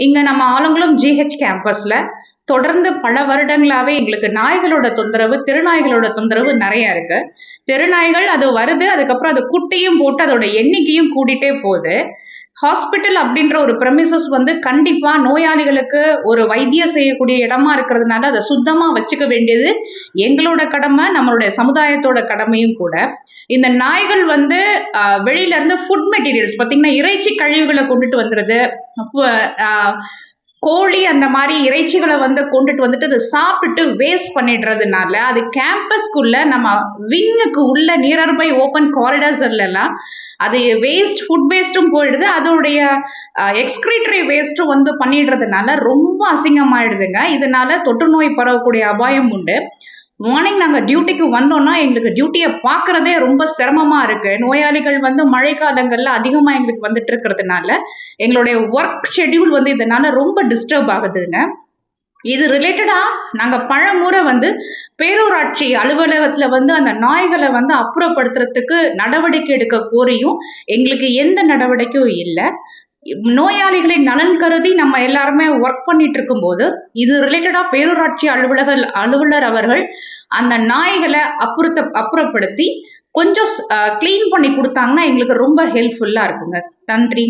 இங்க நம்ம ஆலங்குளம் ஜிஹெச் கேம்பஸ்ல தொடர்ந்து பல வருடங்களாவே எங்களுக்கு நாய்களோட தொந்தரவு, தெருநாய்களோட தொந்தரவு நிறைய இருக்கு. தெருநாய்கள் அது வருது, அதுக்கப்புறம் அது குட்டியும் போட்டு அதோட எண்ணிக்கையும் கூடிட்டே போகுது. ஹாஸ்பிட்டல் அப்படின்ற ஒரு பிரமிசஸ் வந்து கண்டிப்பா நோயாளிகளுக்கு ஒரு வைத்தியம் செய்யக்கூடிய இடமா இருக்கிறதுனால அதை சுத்தமா வச்சுக்க வேண்டியது எங்களோட கடமை, நம்மளுடைய சமுதாயத்தோட கடமையும் கூட. இந்த நாய்கள் வந்து வெளியில இருந்து ஃபுட் மெட்டீரியல்ஸ் பார்த்தீங்கன்னா, இறைச்சி கழிவுகளை கொண்டுட்டு வந்துருது. கோழி அந்த மாதிரி இறைச்சிகளை வந்து கொண்டுட்டு வந்துட்டு அதை சாப்பிட்டு வேஸ்ட் பண்ணிடுறதுனால அது கேம்பஸ்க்குள்ள நம்ம விங்குக்கு உள்ள நியர்பை ஓப்பன் காரிடார்ஸ்ல எல்லாம் அது வேஸ்ட் ஃபுட் வேஸ்ட்டும் போயிடுது, அதோடைய எக்ஸ்கிரீட்டரி வேஸ்ட்டும் வந்து பண்ணிடுறதுனால ரொம்ப அசிங்கமாயிடுதுங்க. இதனால தொற்று நோய் பரவக்கூடிய அபாயம் உண்டு. மார்னிங் நாங்கள் டியூட்டிக்கு வந்தோம்னா எங்களுக்கு டியூட்டியை பார்க்கறதே ரொம்ப சிரமமா இருக்கு. நோயாளிகள் வந்து மழை காலங்கள்ல அதிகமாக எங்களுக்கு வந்துட்டு இருக்கிறதுனால எங்களுடைய ஒர்க் ஷெட்யூல் வந்து இதனால ரொம்ப டிஸ்டர்ப் ஆகுதுங்க. இது ரிலேட்டடா நாங்க பலமுறை வந்து பேரூராட்சி அலுவலகத்துல வந்து அந்த நாய்களை வந்து அப்புறப்படுத்துறதுக்கு நடவடிக்கை எடுக்க கோரியும் எங்களுக்கு எந்த நடவடிக்கையும் இல்லை. நோயாளிகளின் நலன் கருதி நம்ம எல்லாருமே ஒர்க் பண்ணிட்டு இருக்கும்போது இது ரிலேட்டடா பேரூராட்சி அலுவலர் அவர்கள் அந்த நாய்களை அப்புறப்படுத்தி கொஞ்சம் கிளீன் பண்ணி கொடுத்தாங்கன்னா எங்களுக்கு ரொம்ப ஹெல்ப்ஃபுல்லா இருக்குங்க. நன்றி.